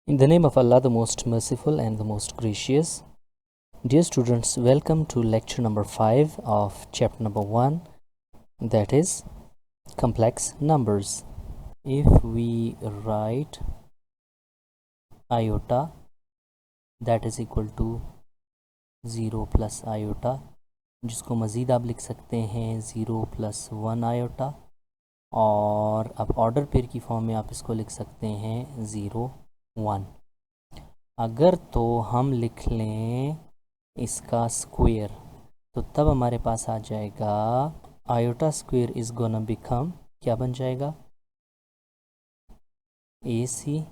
In the name of Allah, the most merciful and the most gracious. Dear students, welcome to lecture number 5 of chapter number 1, that is complex numbers. If we write iota, that is equal to 0 plus iota, जिसको मज़ीद आप लिख सकते हैं 0 plus 1 iota, और अब order pair की form में आप इसको लिख सकते हैं 0 1। अगर तो हम लिख लें इसका स्क्वायर तो तब हमारे पास आ जाएगा iota square is gonna become, क्या बन जाएगा, AC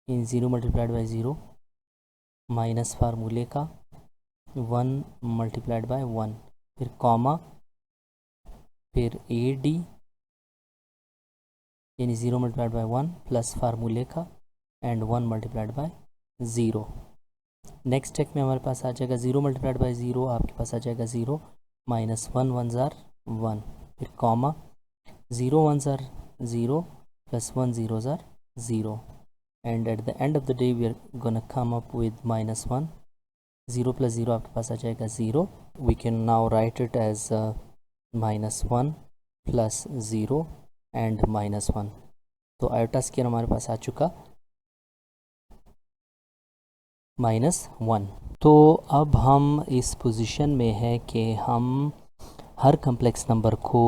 in 0 multiplied by 0 minus फार्मूले का 1 मल्टीप्लाइड बाई 1, फिर कॉमा, फिर AD यानी 0 मल्टीप्लाइड बाई 1 प्लस फार्मूले का and 1 multiplied by 0। Next step में हमारे पास आ जाएगा 0 मल्टीप्लाइड बाई 0, आपके पास आ जाएगा 0 माइनस 1 1 ज़ार 1, फिर कॉमा 0 1 ज़ार 0 प्लस 1 0 ज़ार 0, and at the end of the day we are gonna come up with minus 1। 0 plus 0 आपके पास आ जाएगा 0। We can now write it as minus 1 plus 0 and minus 1। तो आयोटा स्क्वायर हमारे पास आ चुका -1। तो अब हम इस पोजीशन में है कि हम हर कम्प्लेक्स नंबर को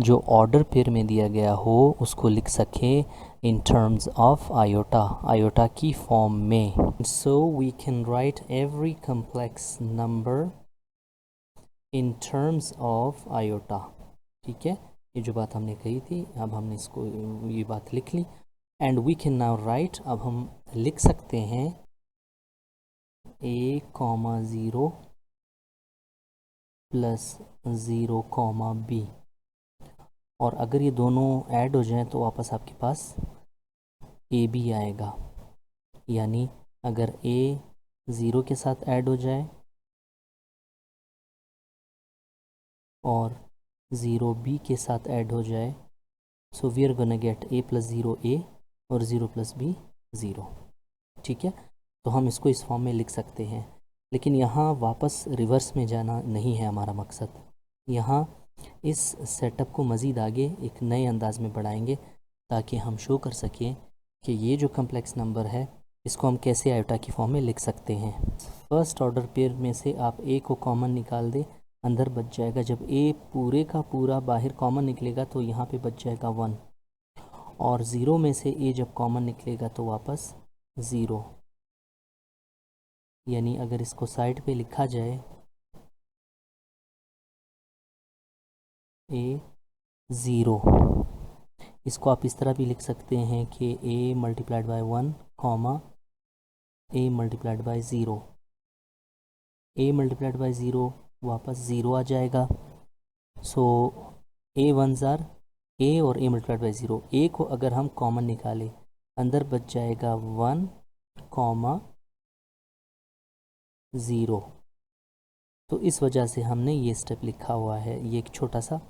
जो ऑर्डर पेयर में दिया गया हो उसको लिख सकें इन टर्म्स ऑफ आयोटा की फॉर्म में। So we can write every complex number in terms of iota. ठीक है, ये जो बात हमने कही थी अब हमने इसको ये बात लिख ली। And we can now write, अब हम लिख सकते हैं A,0 प्लस 0, B, और अगर ये दोनों ऐड हो जाएं तो वापस आपके पास AB आएगा। यानी अगर A 0 के साथ ऐड हो जाए और 0B के साथ ऐड हो जाए, so we are gonna get A plus 0 A और 0 प्लस B 0। ठीक है, तो हम इसको इस फॉर्म में लिख सकते हैं, लेकिन यहाँ वापस रिवर्स में जाना नहीं है हमारा मकसद। यहाँ इस सेटअप को मज़ीद आगे एक नए अंदाज में बढ़ाएंगे ताकि हम शो कर सकें कि ये जो कम्प्लेक्स नंबर है इसको हम कैसे आयोटा की फॉर्म में लिख सकते हैं। फर्स्ट ऑर्डर पेयर में से आप A को कॉमन निकाल दें, अंदर बच जाएगा, जब A पूरे का पूरा बाहर कॉमन निकलेगा तो यहाँ पे बच जाएगा 1, और 0 में से A जब कॉमन निकलेगा तो वापस 0। यानी अगर इसको साइड पे लिखा जाए A0, इसको आप इस तरह भी लिख सकते हैं कि A multiplied by 1, A multiplied by 0। A multiplied by 0 वापस 0 आ जाएगा। सो A 1 ज़ार A और A मल्टीप्लाइड बाई 0, A को अगर हम कॉमन निकालें अंदर बच जाएगा 1, 0। तो इस वजह से हमने ये स्टेप लिखा हुआ है, ये एक छोटा सा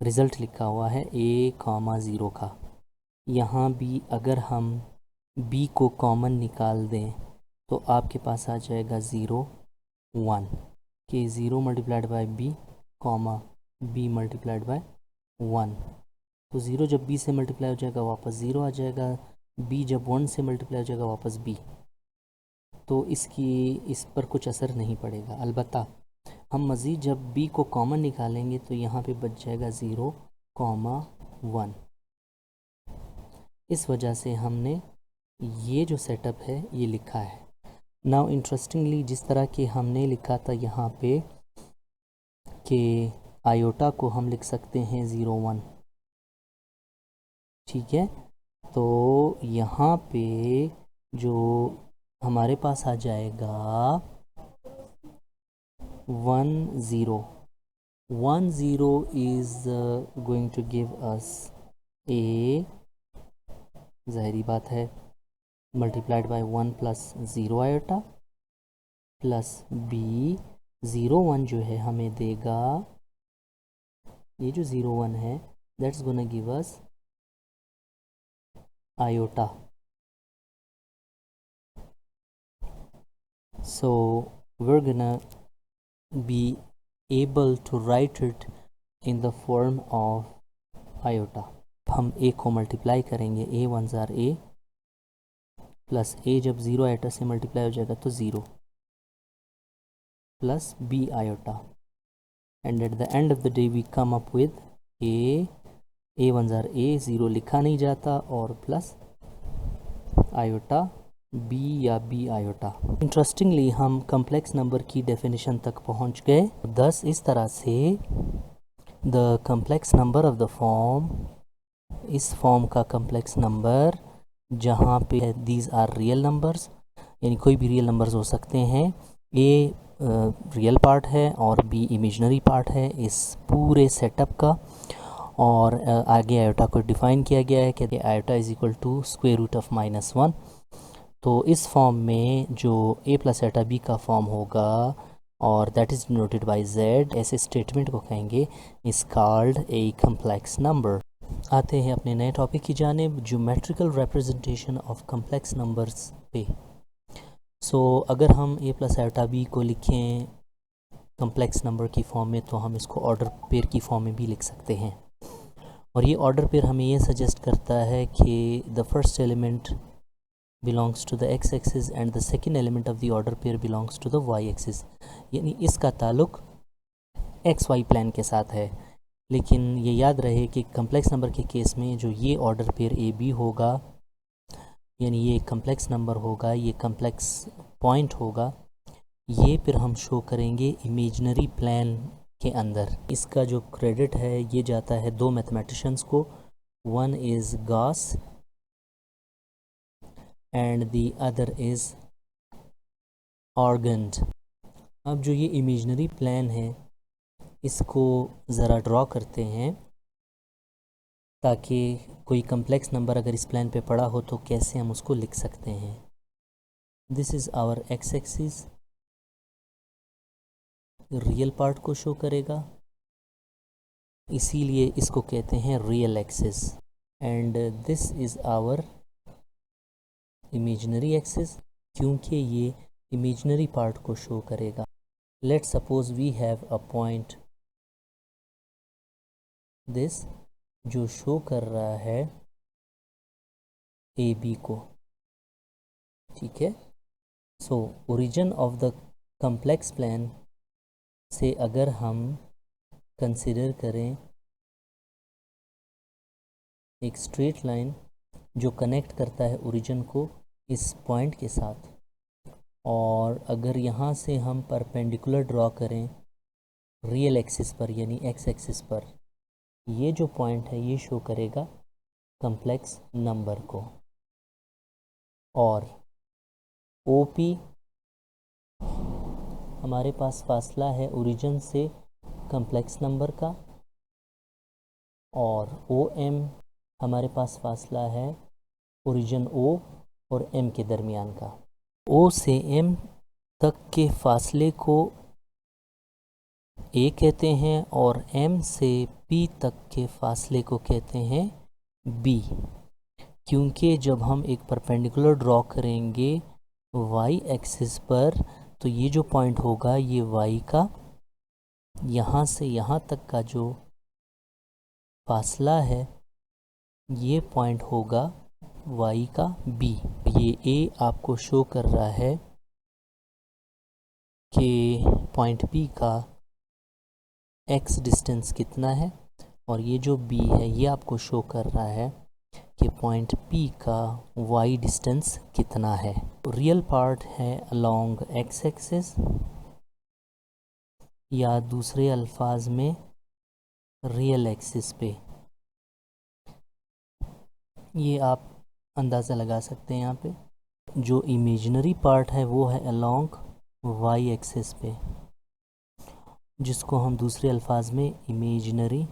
रिज़ल्ट लिखा हुआ है A,0 का। यहाँ भी अगर हम B को कॉमन निकाल दें तो आपके पास आ जाएगा 0 1, कि 0 multiplied by B, B multiplied by 1। तो 0 जब B से मल्टीप्लाई हो जाएगा वापस 0 आ जाएगा, B जब 1 से मल्टीप्लाई हो जाएगा वापस B। तो इस पर कुछ असर नहीं पड़ेगा। अलबत्ता हम मज़ीद जब B को कॉमन निकालेंगे तो यहाँ पे बच जाएगा 0, 1। इस वजह से हमने ये जो सेटअप है ये लिखा है। नाउ इंटरेस्टिंगली जिस तरह के हमने लिखा था यहाँ पे कि आयोटा को हम लिख सकते हैं 0 1। ठीक है, तो यहाँ पे जो हमारे पास आ जाएगा 1 0 is going to give us A, ज़ाहिरी बात है, multiplied by 1 plus 0 iota, plus B 0 1 जो है हमें देगा, ये जो 0 1 है that's gonna give us iota. So we're gonna be able to write it in the form of iota. हम a को मल्टीप्लाई करेंगे, a ones are a plus a जब 0 आयोटा से मल्टीप्लाई हो जाएगा तो 0 plus b iota, and at the end of the day we come up with a ones are a, 0 लिखा नहीं जाता, और प्लस आयोटा b या b आयोटा। इंटरेस्टिंगली हम कम्प्लेक्स नंबर की डेफिनेशन तक पहुंच गए। थस इस तरह से the complex number of the form, इस फॉर्म का कम्प्लेक्स नंबर जहाँ पे दीज आर रियल नंबर्स, यानी कोई भी रियल नंबर्स हो सकते हैं, ए रियल पार्ट है और बी इमेजनरी पार्ट है इस पूरे सेटअप का। और आगे आयोटा को डिफ़ाइन किया गया है कि iota is equal to square root of -1। तो इस फॉर्म में जो a प्लस आयोटा b का फॉर्म होगा और that is denoted by z, ऐसे स्टेटमेंट को कहेंगे is called a complex number. आते हैं अपने नए टॉपिक की जानिब, geometrical representation of complex numbers पे। सो अगर हम a प्लस आयोटा b को लिखें कम्प्लेक्स नंबर की फॉर्म में, तो हम इसको ऑर्डर पेयर की फॉर्म में भी लिख सकते हैं। और ये ऑर्डर पेयर हमें ये सजेस्ट करता है कि the first element belongs to the x axis and the second element of the order pair belongs to the y axis, यानी इसका ताल्लुक एक्स वाई प्लान के साथ है। लेकिन ये याद रहे कि कम्प्लेक्स नंबर के केस में जो ये ऑर्डर पेयर ए बी होगा, यानी ये कम्प्लेक्स नंबर होगा, ये कम्प्लेक्स पॉइंट होगा, ये फिर हम शो करेंगे इमेजनरी प्लान के अंदर। इसका जो क्रेडिट है ये जाता है दो मैथमेटिशियंस को, one is Gauss and the other is Argand. अब जो ये इमेजनरी प्लान है इसको ज़रा ड्रॉ करते हैं, ताकि कोई कम्प्लेक्स नंबर अगर इस प्लान पे पड़ा हो तो कैसे हम उसको लिख सकते हैं। This is our x axis, real part को शो करेगा, इसीलिए इसको कहते हैं real axis. And this is our imaginary axis, क्योंकि ये इमेजनरी पार्ट को शो करेगा। Let's suppose we have a point this जो शो कर रहा है ए बी को, ठीक है। So origin of the complex plane से अगर हम कंसिडर करें एक स्ट्रेट लाइन जो कनेक्ट करता है ओरिजिन को इस पॉइंट के साथ, और अगर यहाँ से हम परपेंडिकुलर ड्रॉ करें रियल एक्सिस पर यानी एक्स एक्सिस पर, ये जो पॉइंट है ये शो करेगा कम्प्लेक्स नंबर को। और OP हमारे पास फासला है ओरिजिन से कम्प्लेक्स नंबर का, और OM हमारे पास फासला है ओरिजिन O और M के दरमियान का। O से M तक के फासले को A कहते हैं और M से P तक के फासले को कहते हैं B, क्योंकि जब हम एक परपेंडिकुलर ड्रॉ करेंगे y एक्सिस पर तो ये जो पॉइंट होगा ये y का यहाँ से यहाँ तक का जो फासला है ये पॉइंट होगा y का B। ये A आपको शो कर रहा है कि पॉइंट B का x डिस्टेंस कितना है, और ये जो B है ये आपको शो कर रहा है कि पॉइंट P का y डिस्टेंस कितना है। रियल पार्ट है अलोंग x एक्सिस, या दूसरे अल्फाज में रियल एक्सिस पे। ये आप अंदाज़ा लगा सकते हैं। यहाँ पे जो इमेजिनरी पार्ट है वो है अलोंग y एक्सिस पे, जिसको हम दूसरे अल्फाज में इमेजिनरी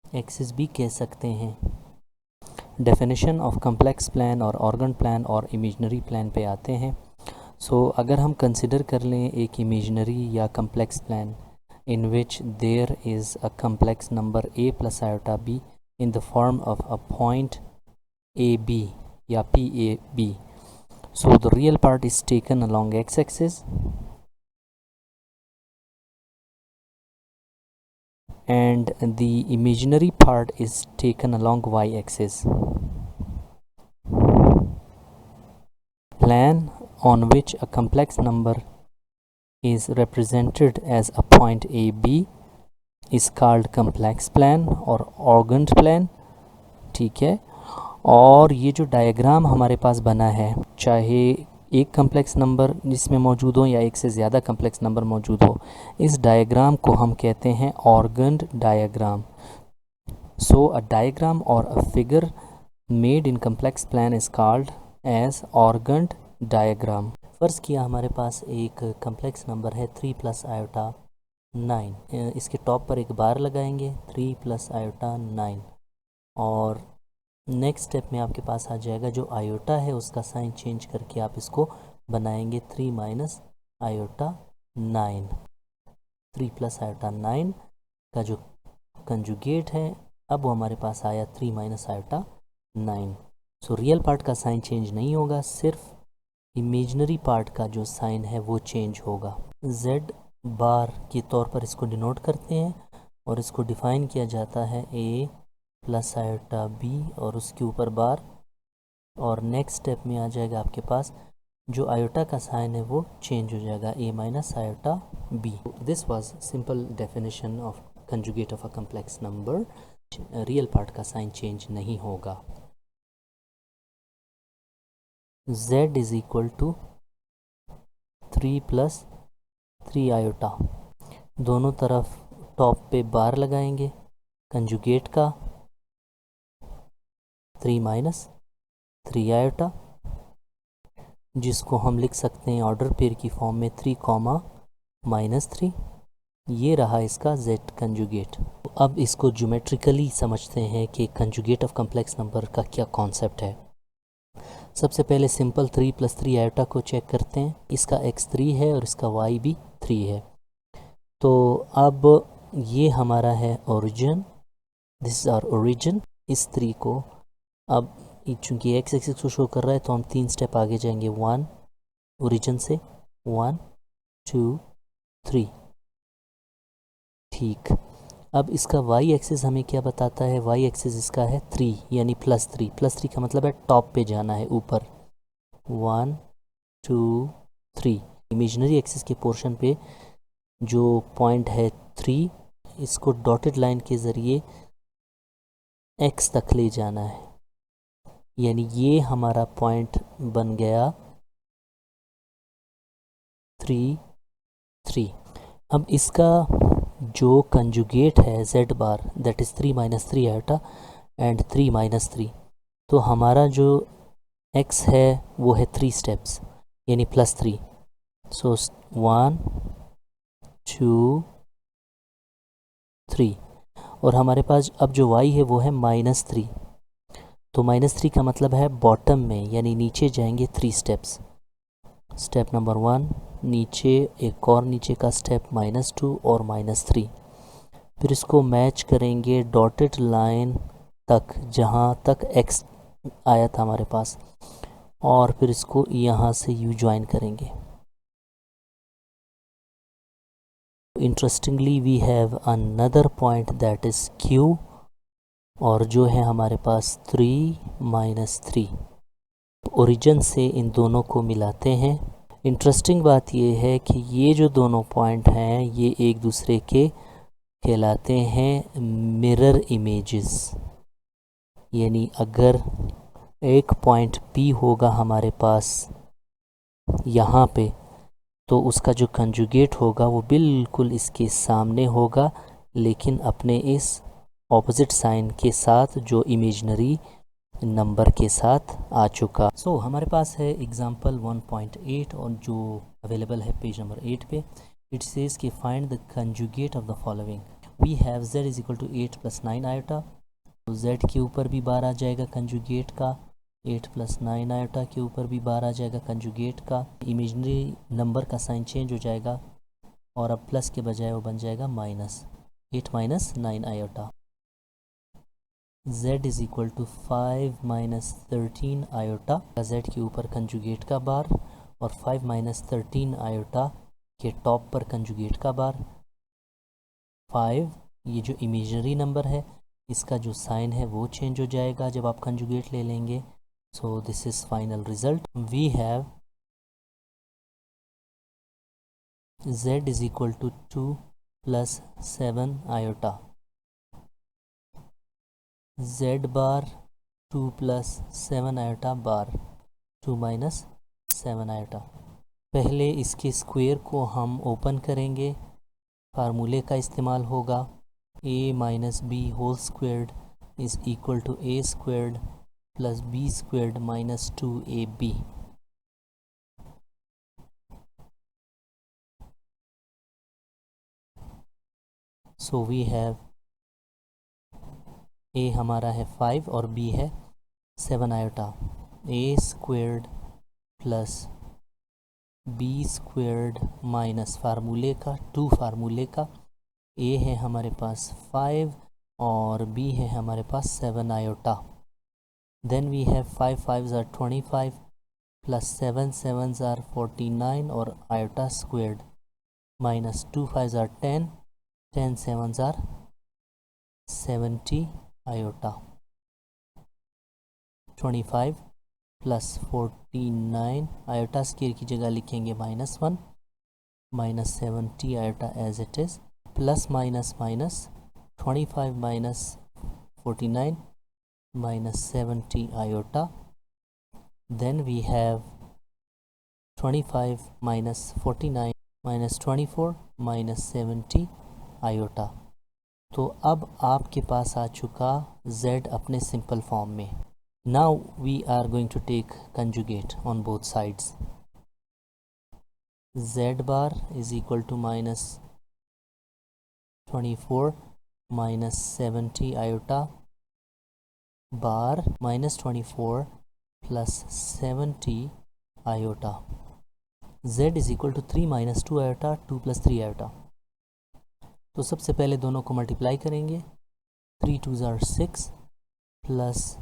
एक्सिस भी कह सकते हैं। डेफिनेशन ऑफ कम्प्लेक्स प्लान और ऑर्गन प्लान और इमेजिनरी प्लान पे आते हैं। सो अगर हम कंसिडर कर लें एक इमेजिनरी या complex plane in which there is a complex number a plus iota b in the form of a point AB या PAB, So the real part is taken along x-axis and the imaginary part is taken along y-axis. Plan on which a complex number is represented as a point AB is called complex plan और ऑर्गेंड plan, ठीक है। और ये जो diagram हमारे पास बना है, चाहे एक कम्प्लेक्स नंबर जिसमें मौजूद हो या एक से ज़्यादा कम्प्लेक्स नंबर मौजूद हो, इस डायग्राम को हम कहते हैं ऑर्गेंड डायग्राम। सो अ डायग्राम और a figure made in complex plane is called as Argand diagram. फ़र्ज़ किया हमारे पास एक कम्प्लेक्स नंबर है 3 + i 9। इसके टॉप पर एक बार लगाएंगे 3 + i 9 और नेक्स्ट स्टेप में आपके पास आ जाएगा जो आयोटा है उसका साइन चेंज करके आप इसको बनाएंगे 3 - i 9। 3 + i 9 का जो कंजुगेट है अब वो हमारे पास आया 3 - i 9। सो रियल पार्ट का साइन चेंज नहीं होगा, सिर्फ इमेजनरी पार्ट का जो साइन है वो चेंज होगा। z बार के तौर पर इसको डिनोट करते हैं और इसको डिफ़ाइन किया जाता है a + i b और उसके ऊपर बार। और नेक्स्ट स्टेप में आ जाएगा आपके पास जो आयोटा का साइन है वो चेंज हो जाएगा a - i b। This was simple definition of conjugate of a complex number. Real part का साइन चेंज नहीं होगा। z = 3 + 3 आयोटा, दोनों तरफ टॉप पे बार लगाएंगे कंजुगेट का 3 - 3 आयोटा, जिसको हम लिख सकते हैं ऑर्डर पेयर की फॉर्म में 3, -3। ये रहा इसका z कंजुगेट। अब इसको ज्योमेट्रिकली समझते हैं कि कंजुगेट ऑफ कम्प्लेक्स नंबर का क्या कॉन्सेप्ट है। सबसे पहले सिंपल 3 + 3 आयोटा को चेक करते हैं। इसका x 3 है और इसका y भी 3 है। तो अब ये हमारा है origin, this is our origin. इस 3 को अब चूँकि x एक्सिस को शो कर रहा है तो हम 3 स्टेप आगे जाएंगे। 1 ओरिजिन से 1 2 3, ठीक। अब इसका y एक्सिस हमें क्या बताता है, y एक्सिस इसका है 3 यानी +3। +3 का मतलब है टॉप पे जाना है, ऊपर। 1 2 3 इमेजिनरी एक्सिस के पोर्शन पे जो पॉइंट है 3, इसको डॉटेड लाइन के ज़रिए x तक ले जाना है, यानी ये हमारा पॉइंट बन गया 3 3। अब इसका जो कंजुगेट है z bar, that is 3 - 3 iota and 3 - 3, तो हमारा जो x है वो है 3 स्टेप्स यानी +3। सो 1 2 3 और हमारे पास अब जो y है वो है -3। तो -3 का मतलब है बॉटम में, यानी नीचे जाएंगे 3 स्टेप्स। स्टेप नंबर 1 नीचे, एक और नीचे का स्टेप -2 और -3। फिर इसको मैच करेंगे डॉटेड लाइन तक जहाँ तक x आया था हमारे पास, और फिर इसको यहाँ से u ज्वाइन करेंगे। Interestingly we have another point that is q, और जो है हमारे पास 3 - 3। ओरिजिन से इन दोनों को मिलाते हैं। इंटरेस्टिंग बात ये है कि ये जो दोनों पॉइंट हैं ये एक दूसरे के कहलाते हैं मिरर इमेजेस, यानी अगर एक पॉइंट P होगा हमारे पास यहाँ पे, तो उसका जो कंजुगेट होगा वो बिल्कुल इसके सामने होगा, लेकिन अपने इस ऑपोजिट साइन के साथ जो इमेजनरी नंबर के साथ आ चुका। सो हमारे पास है एग्जांपल 1.8 और जो अवेलेबल है पेज नंबर 8 पे। इट सेज कि find the conjugate of the following. We have z = 8 + 9 iota, तो z के ऊपर भी बार आ जाएगा कंजुगेट का, 8 + 9 आयोटा के ऊपर भी बार आ जाएगा कंजुगेट का। इमेजनरी नंबर का साइन चेंज हो जाएगा और अब प्लस के बजाय वो बन जाएगा -8 - 9 iota. z is equal to 5 minus 13 iota z के ऊपर कंजुगेट का बार और 5 माइनस 13 आयोटा के टॉप पर कंजुगेट का बार 5। ये जो इमेजनरी नंबर है इसका जो साइन है वो चेंज हो जाएगा जब आप कंजुगेट ले लेंगे। So this is final result. We have z is equal to 2 plus 7 iota, z bar 2 plus 7 iota bar 2 minus 7 iota. पहले इसके स्क्वायर को हम ओपन करेंगे, फार्मूले का इस्तेमाल होगा a minus b whole squared is equal to a squared plus b squared minus 2ab। So we have a हमारा है 5 और b है 7 आयोटा। a squared plus b squared minus फार्मूले का 2 फार्मूले का a है हमारे पास 5 और b है हमारे पास 7 iota. Then we have 5 5s are 25 plus 7 7s are 49 और iota squared minus 2 5s are 10 10 7s are 70 iota. 25 plus 49 iota square की जगह लिखेंगे -1 minus 70 iota as it is plus minus minus 25 minus 49 minus 70 iota. Then we have 25 minus 49 minus 24 minus 70 iota. तो अब आपके पास आ चुका z अपने सिंपल फॉर्म में। Now we are going to take conjugate on both sides. z bar is equal to minus 24 minus 70 iota bar minus 24 plus 70 iota. z is equal to 3 minus 2 iota 2 plus 3 iota. तो सबसे पहले दोनों को multiply करेंगे। 3 2s are 6 plus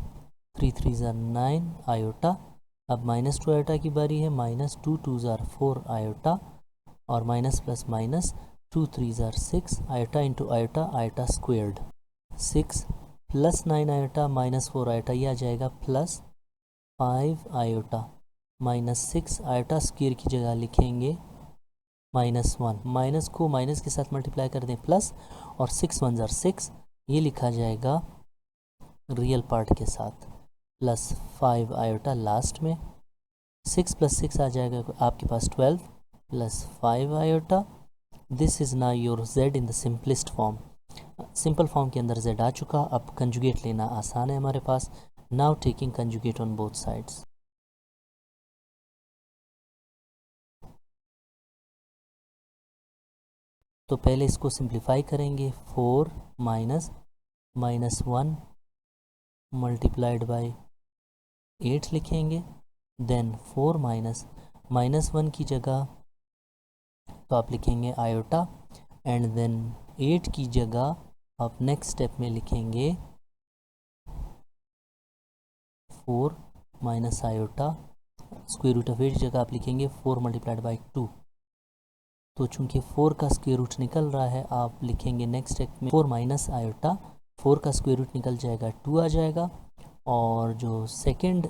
3 3s are 9 iota. अब minus 2 iota की बारी है। माइनस 2 2s आर 4 आयोटा और minus plus minus 2 3s are 6 iota into iota iota squared. 6 plus 9 iota minus 4 iota, ये आ जाएगा plus 5 iota minus 6 iota square की जगह लिखेंगे -1। माइनस को माइनस के साथ मल्टीप्लाई कर दें प्लस और 6 1s आर 6, ये लिखा जाएगा रियल पार्ट के साथ प्लस 5 आयोटा लास्ट में। 6 प्लस 6 आ जाएगा आपके पास 12 plus 5 iota. This is now your z in the simplest form. Simple form के अंदर z आ चुका। अब कंजुगेट लेना आसान है हमारे पास। Now taking conjugate on both sides. तो पहले इसको सिंप्लीफाई करेंगे। 4 माइनस -1 मल्टीप्लाइड बाय 8 लिखेंगे। देन 4 माइनस -1 की जगह तो आप लिखेंगे आयोटा एंड देन 8 की जगह आप नेक्स्ट स्टेप में लिखेंगे 4 minus iota. Square root of 8 की जगह आप लिखेंगे 4 मल्टीप्लाइड बाई 2। तो चूंकि 4 का स्क्वायर रूट निकल रहा है आप लिखेंगे नेक्स्ट स्टेप में 4 माइनस आयोटा। 4 का स्क्वायर रूट निकल जाएगा 2 आ जाएगा और जो सेकंड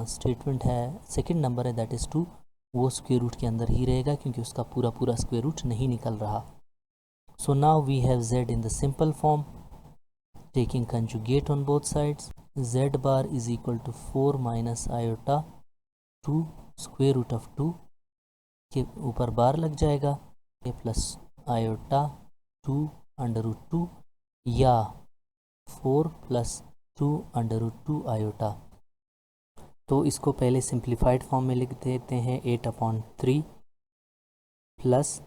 स्टेटमेंट है, सेकंड नंबर है दैट इज़ 2, वो स्क्वायर रूट के अंदर ही रहेगा क्योंकि उसका पूरा स्क्वायर रूट नहीं निकल रहा। So now we have z in the simple form taking conjugate on both sides. z bar is equal to 4 minus iota 2 square root of 2 के ऊपर बार लग जाएगा प्लस आयोटा 2 अंडर रूट 2 या 4 प्लस 2 अंडर रूट 2 आयोटा। तो इसको पहले simplified form में लिख देते हैं 8/3 प्लस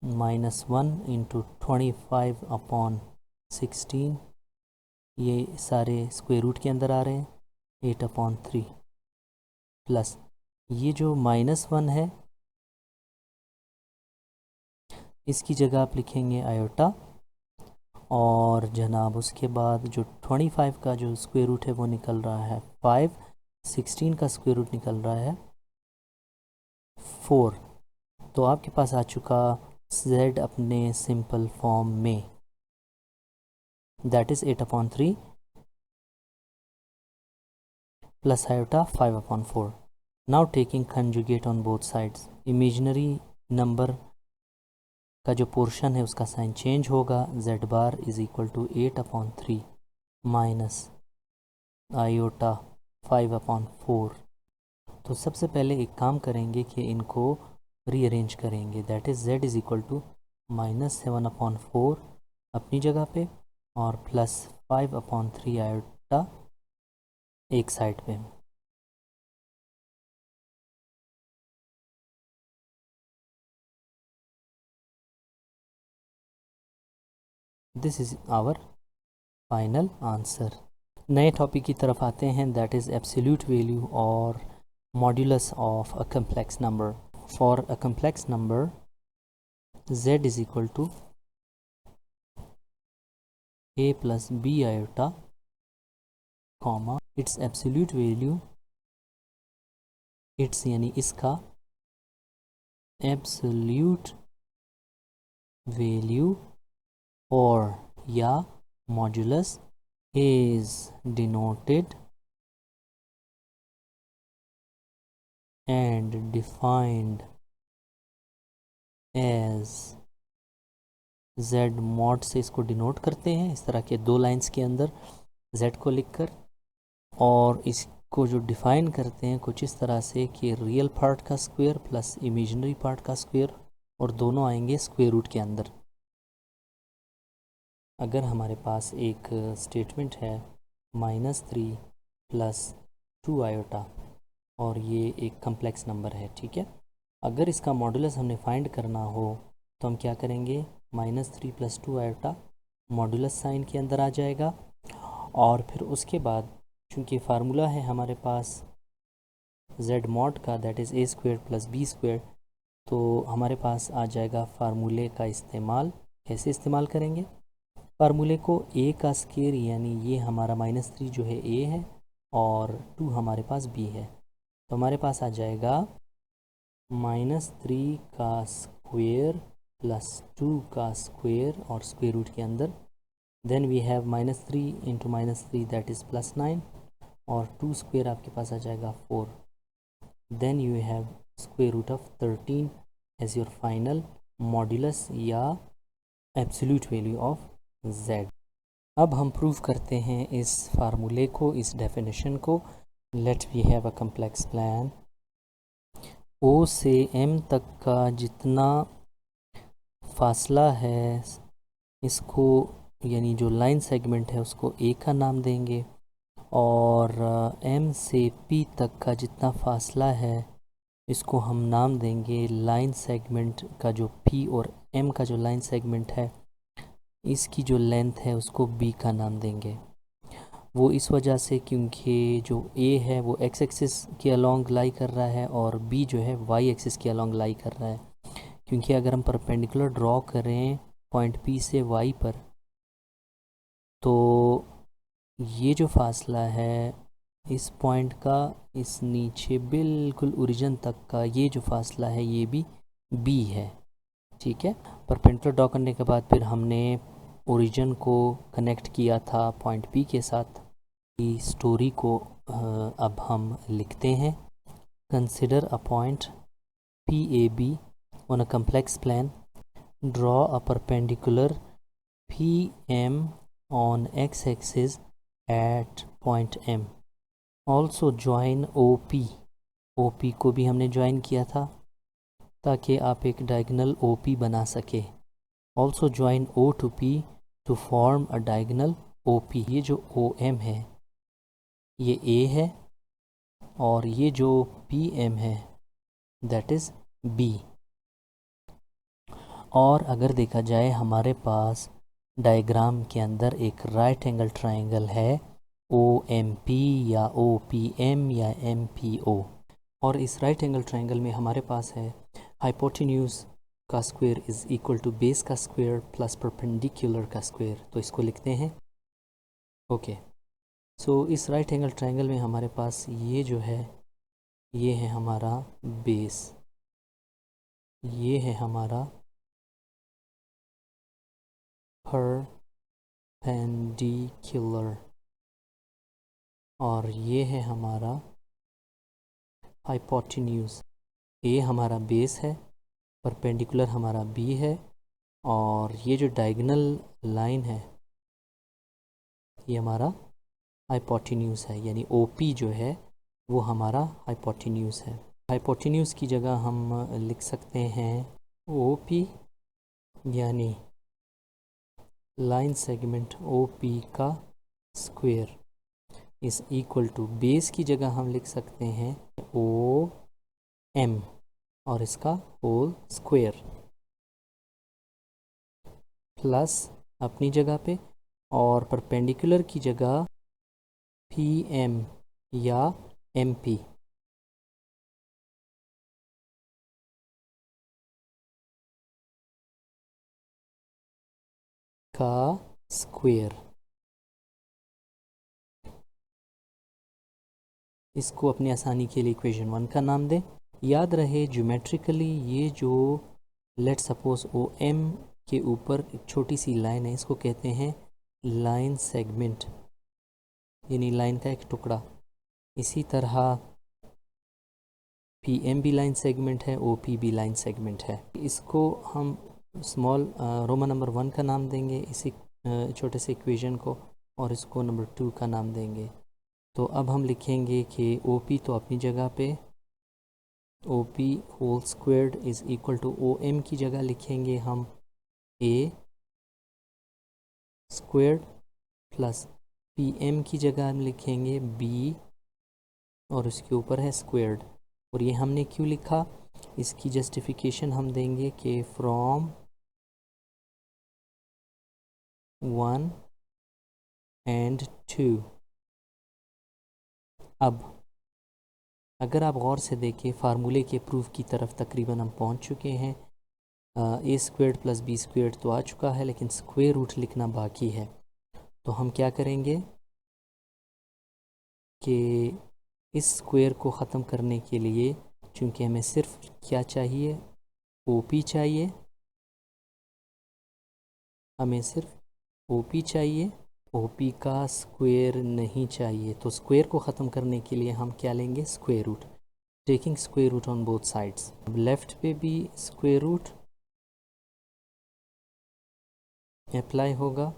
-1 इंटू 25/16, ये सारे स्क्वायर रूट के अंदर आ रहे हैं। 8/3 प्लस ये जो -1 है इसकी जगह आप लिखेंगे आयोटा और जनाब उसके बाद जो 25 का जो स्क्वायर रूट है वो निकल रहा है 5, 16 का स्क्वायर रूट निकल रहा है 4। तो आपके पास आ चुका z अपने सिंपल फॉर्म में, that is 8/3 plus iota 5/4। Now taking conjugate on both sides, imaginary number का जो पोर्शन है उसका साइन चेंज होगा, z bar is equal to 8/3 minus iota 5/4। तो सबसे पहले एक काम करेंगे कि इनको रीअरेंज करेंगे, that is z is equal to -7/4 अपनी जगह पे और प्लस 5/3 आयोटा एक साइड पे। This is our final answer. नए टॉपिक की तरफ आते हैं, दैट इज़ एब्सोल्यूट वैल्यू और modulus of a complex number. For a complex number z is equal to a plus b iota comma its absolute value, its यानी इसका absolute value और या modulus is denoted and defined as z mod से इसको denote करते हैं इस तरह के दो लाइंस के अंदर z को लिखकर, और इसको जो डिफ़ाइन करते हैं कुछ इस तरह से कि रियल पार्ट का स्क्वायर प्लस इमेजिनरी पार्ट का स्क्वायर, और दोनों आएंगे स्क्वायर रूट के अंदर। अगर हमारे पास एक स्टेटमेंट है -3 प्लस 2 आयोटा और ये एक कम्प्लेक्स नंबर है, ठीक है, अगर इसका मॉडुलस हमने फाइंड करना हो तो हम क्या करेंगे, -3 प्लस 2 आयोटा मॉडुलस साइन के अंदर आ जाएगा, और फिर उसके बाद चूँकि फार्मूला है हमारे पास z मॉड का, that is a² plus b², तो हमारे पास आ जाएगा फार्मूले का इस्तेमाल। कैसे इस्तेमाल करेंगे फार्मूले को, a का स्क्वायर यानी ये हमारा -3 जो है a है और 2 हमारे पास b है, तो हमारे पास आ जाएगा -3 का स्क्वायर प्लस 2 का स्क्वायर और स्क्वायर रूट के अंदर, then we have -3 into -3 that is +9 और 2 स्क्वायर आपके पास आ जाएगा 4, then you have square root of 13 as your final modulus या एब्सोल्यूट वैल्यू ऑफ z। अब हम प्रूव करते हैं इस फार्मूले को, इस डेफिनेशन को। Let we have a complex plane, o से m तक का जितना फासला है इसको, यानी जो लाइन सेगमेंट है उसको a का नाम देंगे, और m से p तक का जितना फासला है इसको हम नाम देंगे लाइन सेगमेंट का, जो p और m का जो लाइन सेगमेंट है इसकी जो लेंथ है उसको b का नाम देंगे। वो इस वजह से क्योंकि जो a है वो x एक्सिस के अलोंग लाई कर रहा है और b जो है y एक्सिस के अलोंग लाई कर रहा है, क्योंकि अगर हम परपेंडिकुलर ड्रॉ करें पॉइंट p से y पर, तो ये जो फासला है इस पॉइंट का इस नीचे बिल्कुल ओरिजिन तक का ये जो फासला है ये भी b है, ठीक है। परपेंडिकुलर ड्रॉ करने के बाद फिर हमने ओरिजिन को कनेक्ट किया था पॉइंट P के साथ। स्टोरी को अब हम लिखते हैं। Consider a point PAB on a complex plan, draw a perpendicular PM on x axis at point M, also join OP को भी हमने ज्वाइन किया था ताकि आप एक डायगोनल OP बना सके। Also join O to P to form a diagonal OP। ये जो OM है ये A है और ये जो PM है दैट इज़ B। और अगर देखा जाए हमारे पास डायग्राम के अंदर एक राइट एंगल ट्रायंगल है OMP या OPM या MPO, और इस राइट एंगल ट्रायंगल में हमारे पास है हाइपोटेन्यूज का square is equal to base का स्क्वायर प्लस परपेंडिकुलर का स्क्वायर, तो इसको लिखते हैं। ओके, सो इस राइट एंगल ट्रायंगल में हमारे पास ये जो है ये है हमारा बेस, ये है हमारा परपेंडिकुलर और ये है हमारा हाइपोटेन्यूज। ए हमारा बेस है, परपेंडिकुलर हमारा बी है, और ये जो डायगोनल लाइन है ये हमारा हाइपोटेन्यूज है, यानी ओपी जो है वो हमारा हाइपोटेन्यूज है। हाइपोटेन्यूज की जगह हम लिख सकते हैं ओपी, यानी लाइन सेगमेंट ओपी का square is equal to base की जगह हम लिख सकते हैं ओ एम और इसका होल स्क्वायर प्लस अपनी जगह पे, और परपेंडिकुलर की जगह पी एम या एम पी का स्क्वायर। इसको अपनी आसानी के लिए इक्वेशन 1 का नाम दें। याद रहे ज्योमेट्रिकली ये जो लेट सपोज ओ एम के ऊपर एक छोटी सी लाइन है, इसको कहते हैं लाइन सेगमेंट, यानी लाइन का एक टुकड़ा। इसी तरह पी एम भी लाइन सेगमेंट है, ओ पी भी लाइन सेगमेंट है। इसको हम स्मॉल रोमन नंबर 1 का नाम देंगे इसी छोटे से इक्वेशन को, और इसको नंबर 2 का नाम देंगे। तो अब हम लिखेंगे कि ओ पी तो अपनी जगह पे O P whole squared is equal to O M की जगह लिखेंगे हम a squared plus P M की जगह हम लिखेंगे बी और उसके ऊपर है स्क्वायर्ड। और ये हमने क्यों लिखा, इसकी जस्टिफिकेशन हम देंगे कि फ्रॉम 1 एंड 2। अब अगर आप गौर से देखें फार्मूले के प्रूफ की तरफ तकरीबन हम पहुंच चुके हैं। ए स्क्वायर्ड प्लस बी स्क्वायर्ड तो आ चुका है, लेकिन स्क्वायर रूट लिखना बाकी है। तो हम क्या करेंगे कि इस स्क्वायर को ख़त्म करने के लिए, चूँकि हमें सिर्फ क्या चाहिए, ओपी चाहिए, हमें सिर्फ ओपी चाहिए, ओपी का स्क्वायर नहीं चाहिए। तो स्क्वायर को ख़त्म करने के लिए हम क्या लेंगे, square root, taking square root on both sides. अब लेफ़्ट पे भी स्क्वायर रूट अप्लाई होगा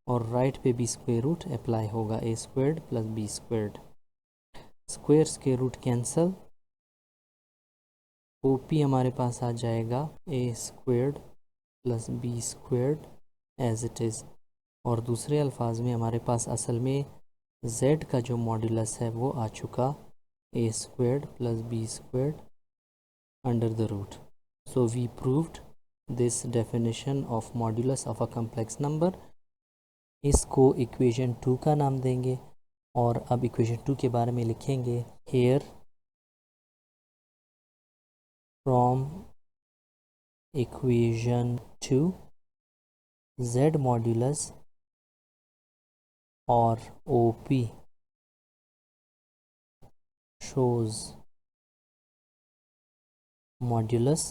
और राइट पे भी स्क्वायर रूट अप्लाई होगा, a squared plus b squared. Squares के रूट कैंसल, ओ पी हमारे पास आ जाएगा a squared plus b squared as it is. और दूसरे अल्फाज में हमारे पास असल में z का जो मॉड्यूलस है वो आ चुका a squared plus b squared under the root. So we proved this definition of modulus of a complex number. इसको इक्वेशन 2 का नाम देंगे और अब इक्वेशन 2 के बारे में लिखेंगे here from equation 2 z modulus और OP shows modulus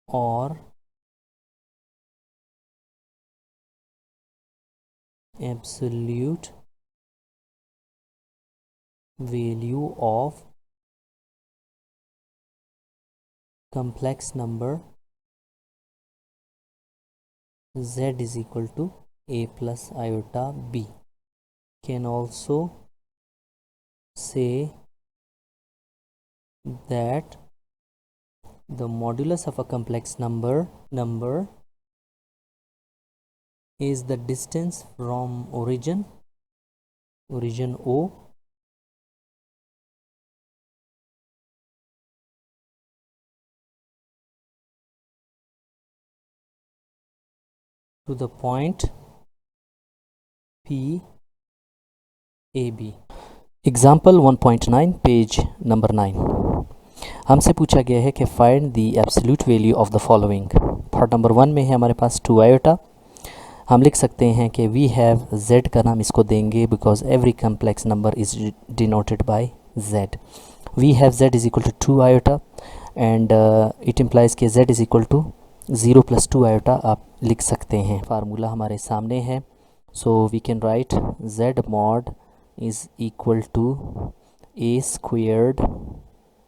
or absolute value of complex number z is equal to a plus iota b. Can also say that the modulus of a complex number is the distance from origin O to the point P AB. Example 1.9 page number 9. हमसे पूछा गया है कि find the absolute value of the following. Part number 1 में है हमारे पास 2 iota. हम लिख सकते हैं कि वी हैव z का नाम इसको देंगे because every complex number is denoted by z। We have z is equal to 2 iota and it implies कि z is equal to 0 + 2 iota आप लिख सकते हैं। फार्मूला हमारे सामने है, so we can write z mod is equal to a squared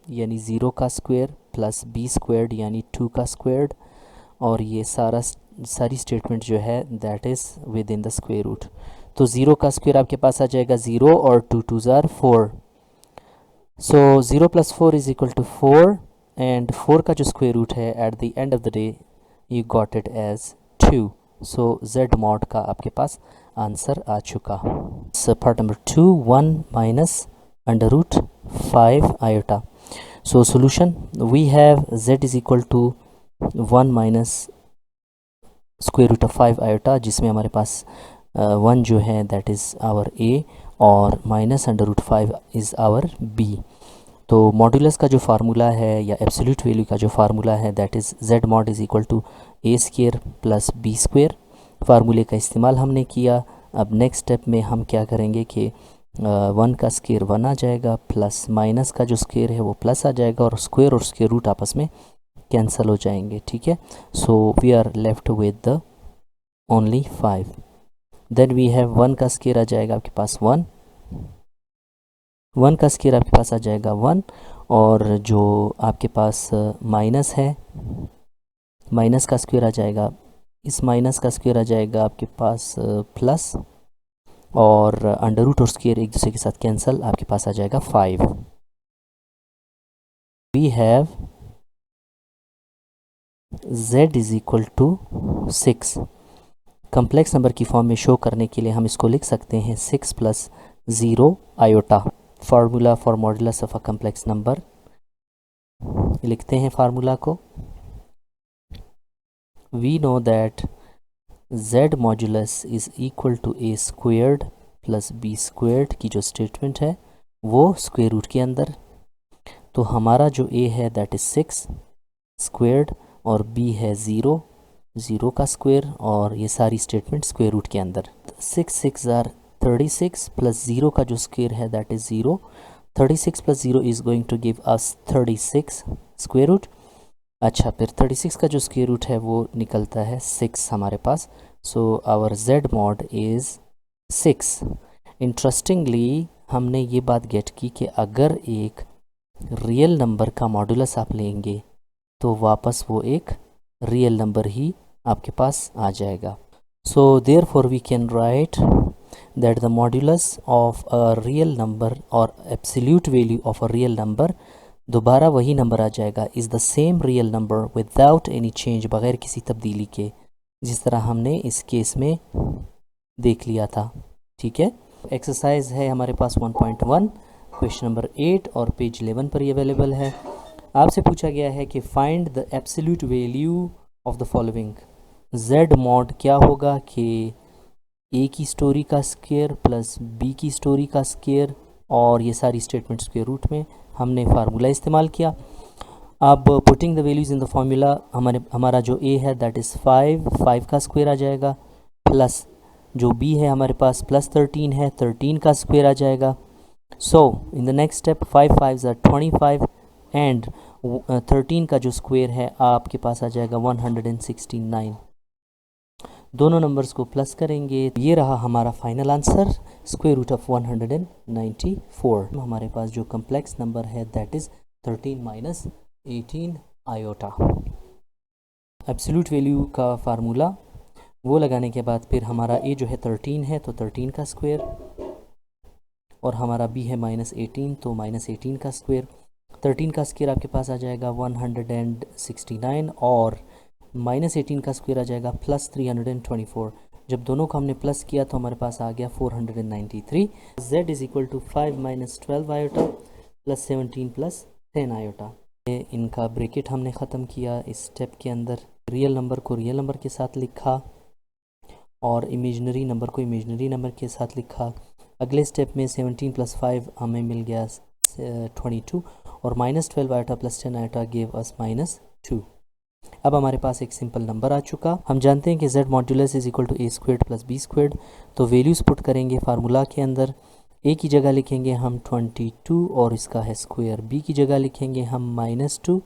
यानी 0 का स्क्वायर प्लस b स्क्वेयर्ड यानी 2 का स्क्वायर्ड, और ये सारी स्टेटमेंट जो है that is within the square root. तो 0 का स्क्वायर आपके पास आ जाएगा 0 और 2 2s are 4, so 0 + 4 is equal to 4 and 4 का जो स्क्वायर रूट है at the end of the day you got it as 2। So z mod का आपके पास आंसर आ चुका। Part number 2 1 minus √5 iota. So solution, we have z is equal to 1 minus square root of 5 iota, जिसमें हमारे पास 1 जो है that is our a और minus √5 is our b। तो मॉड्यूलस का जो फार्मूला है या एब्सोल्यूट वैल्यू का जो फार्मूला है that is z mod is equal to a square plus b square. फार्मूले का इस्तेमाल हमने किया। अब नेक्स्ट स्टेप में हम क्या करेंगे कि 1 का स्क्वायर 1 आ जाएगा, प्लस माइनस का जो स्क्वायर है वो प्लस आ जाएगा, और स्क्वायर और स्क्वायर रूट आपस में कैंसिल हो जाएंगे। ठीक है, so we are left with the only 5। Then we have 1 का स्क्वायर आ जाएगा आपके पास 1, 1 का स्क्वायर आपके पास आ जाएगा 1, और जो आपके पास माइनस है माइनस का स्क्वायर आ जाएगा, इस माइनस का स्क्वायर आ जाएगा आपके पास प्लस, और अंडर रूट और स्क्वायर एक दूसरे के साथ कैंसिल, आपके पास आ जाएगा 5। We have z is equal to 6। Complex number की फॉर्म में शो करने के लिए हम इसको लिख सकते हैं 6 + 0 iota. Formula for modulus of a complex number, लिखते हैं फार्मूला को। We know that z modulus is equal to a squared plus b squared की जो स्टेटमेंट है वो स्क्वायर रूट के अंदर। तो हमारा जो a है दैट इज़ 6 स्क्वेयर्ड और b है 0, 0 का स्क्वायर, और ये सारी स्टेटमेंट स्क्वायर रूट के अंदर। 6 6 are 36 प्लस 0 का जो स्क्वायर है that is 0। 36 + 0 is going to give us 36 square root. अच्छा, फिर 36 का जो स्क्वायर रूट है वो निकलता है 6 हमारे पास। So our z mod is 6। Interestingly हमने ये बात गेट की कि अगर एक रियल नंबर का मॉड्यूलस आप लेंगे तो वापस वो एक रियल नंबर ही आपके पास आ जाएगा। So therefore we can write that the modulus of a real number और absolute value of a real number, दोबारा वही नंबर आ जाएगा, is the same real number without any change, बग़ैर किसी तब्दीली के, जिस तरह हमने इस केस में देख लिया था। ठीक है, एक्सरसाइज है हमारे पास 1.1 क्वेश्चन नंबर 8 और पेज 11 पर ये अवेलेबल है। आपसे पूछा गया है कि find the absolute value of the following. z mod क्या होगा कि a की स्टोरी का स्क्वायर प्लस b की स्टोरी का स्क्वायर, और ये सारी स्टेटमेंट स्क्वायर रूट में हमने फार्मूला इस्तेमाल किया। अब putting the values in the formula, हमारा जो a है दैट इज़ 5 का स्क्वायर आ जाएगा, प्लस जो b है हमारे पास प्लस 13 है, 13 का स्क्वायर आ जाएगा। So in the next step 5 5s are 25 and 13 का जो स्क्वायर है आपके पास आ जाएगा 169। दोनों नंबर्स को प्लस करेंगे, ये रहा हमारा final answer square root of 194। हमारे पास जो कम्प्लेक्स नंबर है that is 13 - 18 iota. Absolute value का फार्मूला वो लगाने के बाद फिर हमारा a जो है 13 है तो 13 का स्क्वायर, और हमारा b है -18 तो -18 का स्क्वायर। 13 का स्क्वायर आपके पास आ जाएगा 169, और -18 का स्क्वायर आ जाएगा प्लस 324। जब दोनों को हमने प्लस किया तो हमारे पास आ गया 493। z is equal to 5 - 12 iota plus 17 + 10 iota. इनका ब्रैकेट हमने ख़त्म किया। इस स्टेप के अंदर रियल नंबर को रियल नंबर के साथ लिखा और इमेजनरी नंबर को इमेजनरी नंबर के साथ लिखा। अगले स्टेप में 17 + 5 हमें मिल गया 22, और -12 iota plus 10 iota give us -2। अब हमारे पास एक सिंपल नंबर आ चुका। हम जानते हैं कि z modulus is equal to a squared plus b squared, तो वैल्यूज़ पुट करेंगे फार्मूला के अंदर। a की जगह लिखेंगे हम 22 और इसका है स्क्वायर, b की जगह लिखेंगे हम -2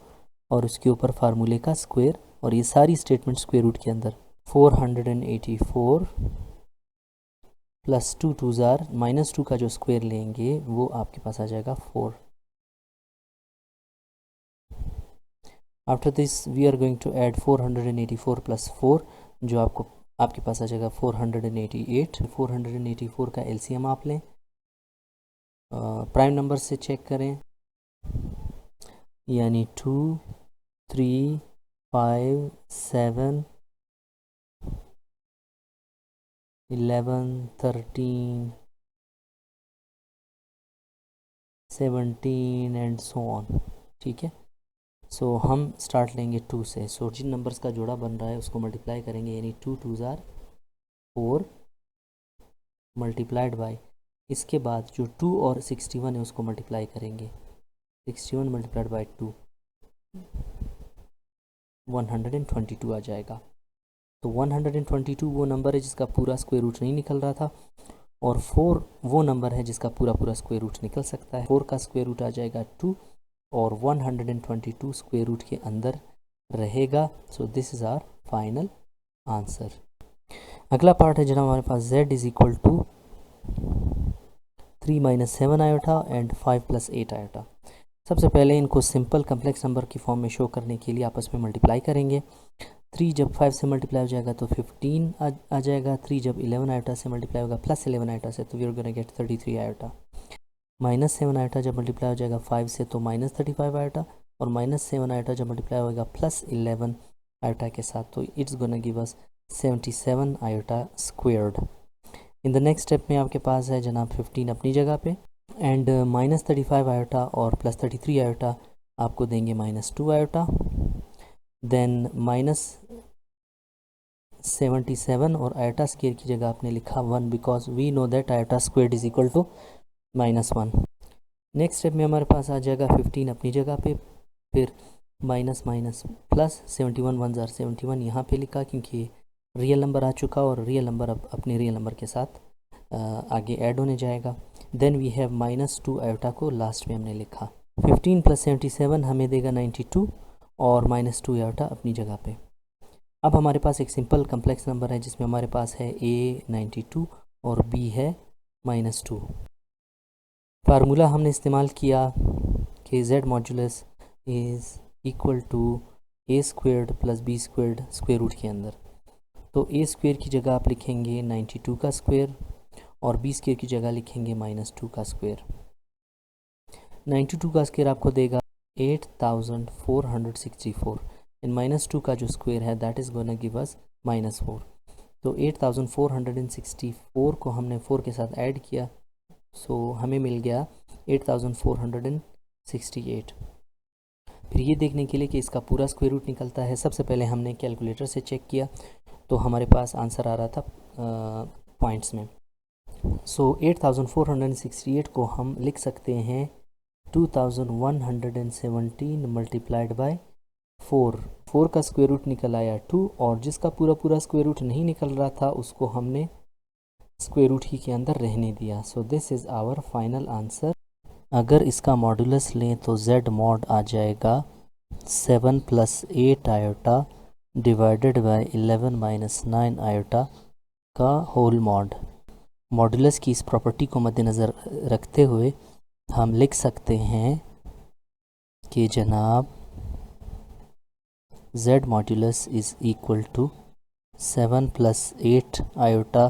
और उसके ऊपर फार्मूले का स्क्वायर, और ये सारी स्टेटमेंट स्क्वायर रूट के अंदर। 484 प्लस 2 2 ज़ार -2 का जो स्क्वायर लेंगे वो आपके पास आ जाएगा 4। After this we are going to add 484 plus 4, जो आपके पास आ जाएगा 488। 484 का एलसीएम आप लें, प्राइम नंबर से चेक करें, यानी 2 3 5 7 11 13 17 एंड सो ऑन। ठीक है, सो हम स्टार्ट लेंगे 2 से। सो जिन नंबर्स का जोड़ा बन रहा है उसको मल्टीप्लाई करेंगे, यानी 2 2 ज़ार 4 मल्टीप्लाइड बाय, इसके बाद जो 2 और 61 है उसको मल्टीप्लाई करेंगे। 61 मल्टीप्लाइड बाय 2 122 आ जाएगा। तो 122 वो नंबर है जिसका पूरा स्क्वायर रूट नहीं निकल रहा था, और 4 वो नंबर है जिसका पूरा स्क्वायर रूट निकल सकता है। 4 का स्क्वायर रूट आ जाएगा 2 और 122 स्क्वायर रूट के अंदर रहेगा। So this is our final answer. अगला पार्ट है जनाब हमारे पास z is equal to 3 - 7 iota and 5 + 8 iota. सबसे पहले इनको सिंपल कम्प्लेक्स नंबर की फॉर्म में शो करने के लिए आपस में मल्टीप्लाई करेंगे। 3 जब 5 से मल्टीप्लाई हो जाएगा तो 15 आ जाएगा। 3 जब 11 आयोटा से मल्टीप्लाई होगा प्लस 11 आयोटा से, तो we are gonna get 33 iota. -7 iota जब मल्टीप्लाई हो जाएगा 5 से तो -35 आयोटा, और -7 आयोटा जब मल्टीप्लाई होगा प्लस 11 आयोटा के साथ, तो it's gonna give us 77 iota squared. In the next step में आपके पास है जनाब 15 अपनी जगह पे, एंड -35 आयोटा और प्लस 33 आयोटा आपको देंगे -2 आयोटा। देन -77 और आयोटा स्क्वायर की जगह आपने लिखा 1, because we know that iota square is equal to -1। Next step में हमारे पास आ जाएगा 15 अपनी जगह पे, फिर माइनस माइनस प्लस 71 1 ज़ार 71 यहाँ पे लिखा, क्योंकि रियल नंबर आ चुका और रियल नंबर अब अपने रियल नंबर के साथ आगे ऐड होने जाएगा। देन वी हैव -2 आयोटा को लास्ट में हमने लिखा। 15 + 77 हमें देगा 92 और -2 आयोटा अपनी जगह पे। अब हमारे पास एक सिंपल कम्प्लेक्स नंबर है जिसमें हमारे पास है a 92 और b है -2। फार्मूला हमने इस्तेमाल किया कि z modulus is equal to a squared plus b squared square root के अंदर। तो a स्क्वेयर की जगह आप लिखेंगे 92 का स्क्वायर और b स्क्वेयर की जगह लिखेंगे -2 का स्क्वायर। 92 का स्क्वायर आपको देगा 8464 एंड -2 का जो स्क्वायर है that is gonna give us -4। तो 8464 को हमने 4 के साथ ऐड किया, सो हमें मिल गया 8468। फिर ये देखने के लिए कि इसका पूरा स्क्वायर रूट निकलता है, सबसे पहले हमने कैलकुलेटर से चेक किया तो हमारे पास आंसर आ रहा था पॉइंट्स में। सो 8468 को हम लिख सकते हैं 2117 मल्टीप्लाइड बाय 4। 4 का स्क्वायर रूट निकल आया 2, और जिसका पूरा स्क्वायर रूट नहीं निकल रहा था उसको हमने स्क्वायर रूट ही के अंदर रहने दिया। So this is our final answer. अगर इसका मॉडुलस लें तो z मॉड आ जाएगा 7 + 8 आयोटा डिवाइडेड बाय 11 - 9 आयोटा का होल मॉड। मॉडुलस की इस प्रॉपर्टी को मद्देनज़र रखते हुए हम लिख सकते हैं कि जनाब z modulus is equal to 7 + 8 iota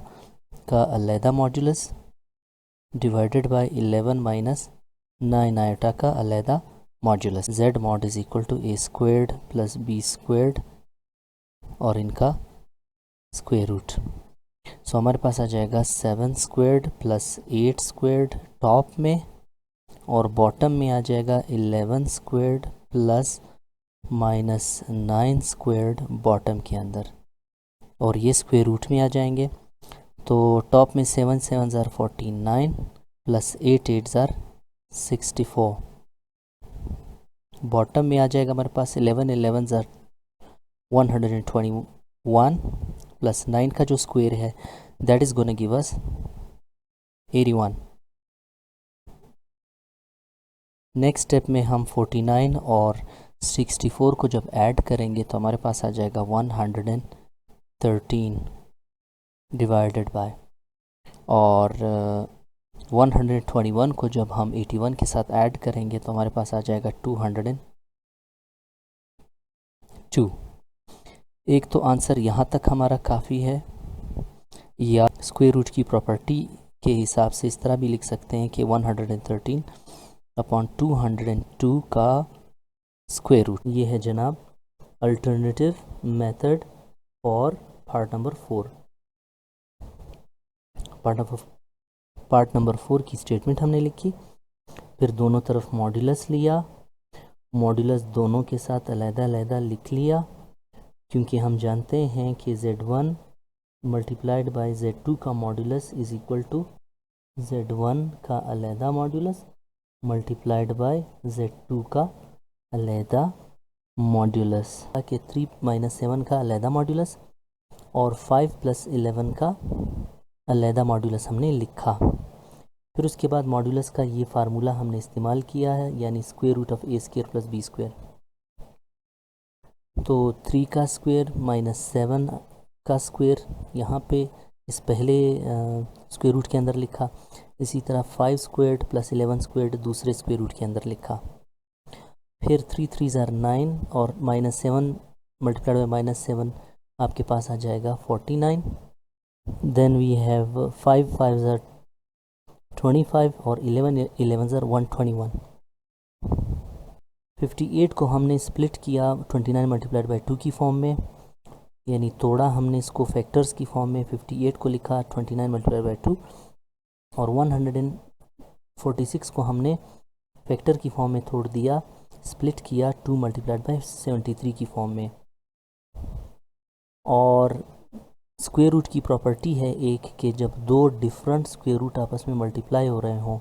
का अलहदा मॉड्यूलस डिवाइडेड बाय 11 - 9 आयोटा का अलहदा modulus. z mod is equal to a squared plus b squared और इनका स्क्वायर रूट। सो हमारे पास आ जाएगा 7 स्क्वेयर्ड प्लस 8 स्क्वेयर्ड टॉप में, और बॉटम में आ जाएगा 11 स्क्वेयर्ड प्लस -9 स्क्वेयर्ड बॉटम के अंदर, और ये स्क्वायर रूट में आ जाएंगे। तो टॉप में 7 7 ज़ार 49 प्लस 8 8 ज़ार 64, बॉटम में आ जाएगा हमारे पास 11 11 ज़र 121 प्लस 9 का जो स्क्वायर है that is gonna give us 81। Next step में हम 49 और 64 को जब ऐड करेंगे तो हमारे पास आ जाएगा 113 डिवाइडेड बाय, और 121 को जब हम 81 के साथ ऐड करेंगे तो हमारे पास आ जाएगा 202। एक तो आंसर यहाँ तक हमारा काफ़ी है, या स्क्वायर रूट की प्रॉपर्टी के हिसाब से इस तरह भी लिख सकते हैं कि 113 अपॉन 202 का स्क्वायर रूट। ये है जनाब alternative method for part number 4। Part number 4 की स्टेटमेंट हमने लिखी, फिर दोनों तरफ मॉड्यूलस लिया, मॉड्यूलस दोनों के साथ अलग-अलग लिख लिया, क्योंकि हम जानते हैं कि Z1 मल्टीप्लाइड बाय Z2 का modulus is equal to Z1 का अलहदा मॉड्यूलस मल्टीप्लाइड बाय Z2 का अलहदा मॉड्यूलस, कि 3 - 7 का अलहदा मॉड्यूलस और 5 + 11 का अलहदा मॉड्यूलस हमने लिखा। फिर उसके बाद मॉड्यूलस का ये फार्मूला हमने इस्तेमाल किया है, यानी square root of a² + b²। तो 3 का स्क्वायर माइनस 7 का स्क्वायर यहाँ पे इस पहले स्क्वायर रूट के अंदर लिखा, इसी तरह 5² + 11² दूसरे स्क्वायर रूट के अंदर लिखा। फिर 3 3 ज़ार 9 और -7 मल्टीप्लाइड बाय -7 आपके पास आ जाएगा 49। देन वी हैव 5 5 ज़ार 25 और 11 11 ज़ार 121। 58 को हमने स्प्लिट किया 29 मल्टीप्लाइड बाय 2 की फॉर्म में, यानी तोड़ा हमने इसको फैक्टर्स की फॉर्म में। 58 को लिखा 29 मल्टीप्लाइड बाय 2, और 146 को हमने फैक्टर की फॉर्म में तोड़ दिया, स्प्लिट किया 2 मल्टीप्लाइड बाय 73 की फॉर्म में। और स्क्वायर रूट की प्रॉपर्टी है एक कि जब दो डिफरेंट स्क्वायर रूट आपस में मल्टीप्लाई हो रहे हों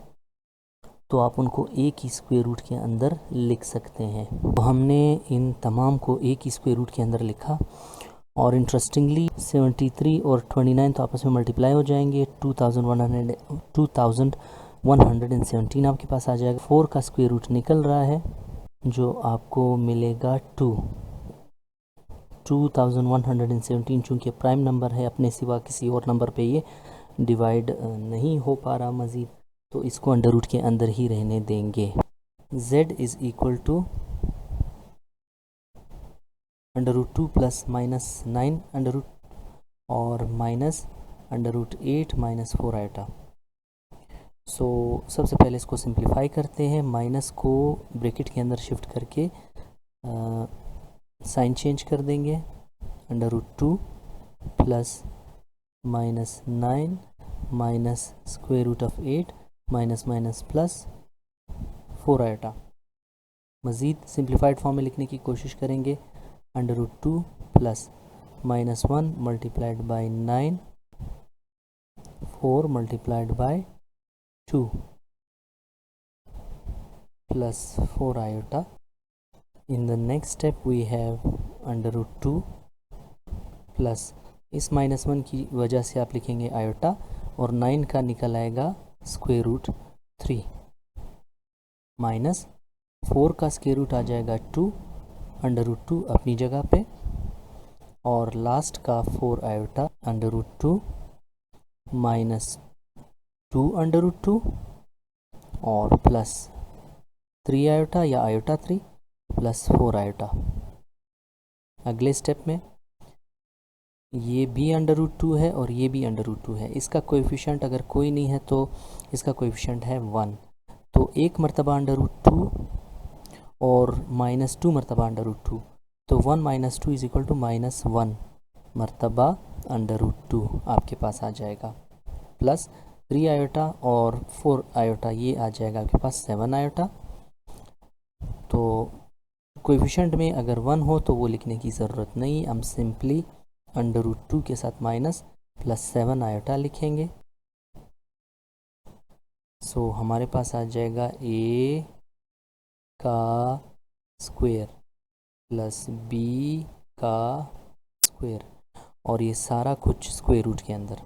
तो आप उनको एक ही स्क्वायर रूट के अंदर लिख सकते हैं। तो हमने इन तमाम को एक ही स्क्वायर रूट के अंदर लिखा, और इंटरेस्टिंगली 73 और 29 तो आपस में मल्टीप्लाई हो जाएंगे, 2117 आपके पास आ जाएगा। 4 का स्क्वायर रूट निकल रहा है जो आपको मिलेगा 2117। चूँकि प्राइम नंबर है, अपने सिवा किसी और नंबर पे ये डिवाइड नहीं हो पा रहा मज़ीद, तो इसको अंडर रूट के अंदर ही रहने देंगे। z is equal to √2 + -9 under root और माइनस √8 - 4 आइटा। सो सबसे पहले इसको सिंप्लीफाई करते हैं, माइनस को ब्रैकेट के अंदर शिफ्ट करके साइन चेंज कर देंगे, √2 + -9 minus square root of 8 minus minus plus 4 iota. मज़ीद सिंप्लीफाइड फॉर्म में लिखने की कोशिश करेंगे, √2 + -1 multiplied by 9 4 multiplied by 2 plus 4 iota. In the next step we have √2 plus इस -1 की वजह से आप लिखेंगे आयोटा, और 9 का निकल आएगा स्क्वायर रूट 3 माइनस 4 का स्क्वायर रूट आ जाएगा 2 √2 अपनी जगह पे, और लास्ट का 4 आयोटा √2 माइनस 2 √2 और प्लस 3 आयोटा या आयोटा 3 प्लस 4 आयोटा। अगले स्टेप में ये भी √2 है और ये भी √2 है। इसका कोएफिशिएंट अगर कोई नहीं है तो इसका कोएफिशिएंट है 1, तो एक मरतबा √2 और -2 मरतबा √2, तो 1 - 2 = -1 मरतबा √2 आपके पास आ जाएगा, प्लस 3 आयोटा और 4 आयोटा ये आ जाएगा आपके पास 7 आयोटा। तो कोएफिशिएंट में अगर 1 हो तो वो लिखने की ज़रूरत नहीं, हम सिंपली √2 के साथ माइनस प्लस 7 आयोटा लिखेंगे। सो हमारे पास आ जाएगा a का स्क्वायर प्लस बी का स्क्वायर, और ये सारा कुछ स्क्वायर रूट के अंदर।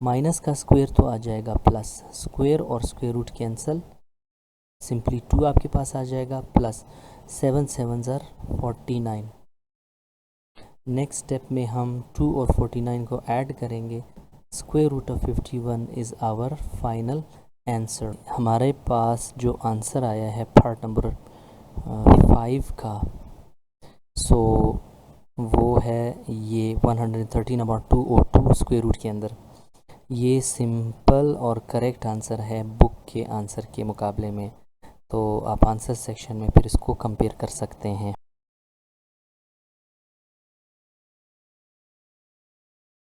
माइनस का स्क्वायर तो आ जाएगा प्लस, स्क्वायर और स्क्वायर रूट कैंसल, सिंपली 2 आपके पास आ जाएगा, प्लस 7 7 ज़र 49। नेक्स्ट स्टेप में हम 2 और 49 को ऐड करेंगे। Square root of 51 is our final answer. हमारे पास जो आंसर आया है पार्ट नंबर 5 का, सो वो है ये 113/2 और 2 स्क्वायर रूट के अंदर। ये सिंपल और करेक्ट आंसर है बुक के आंसर के मुकाबले में, तो आप आंसर सेक्शन में फिर इसको कंपेयर कर सकते हैं।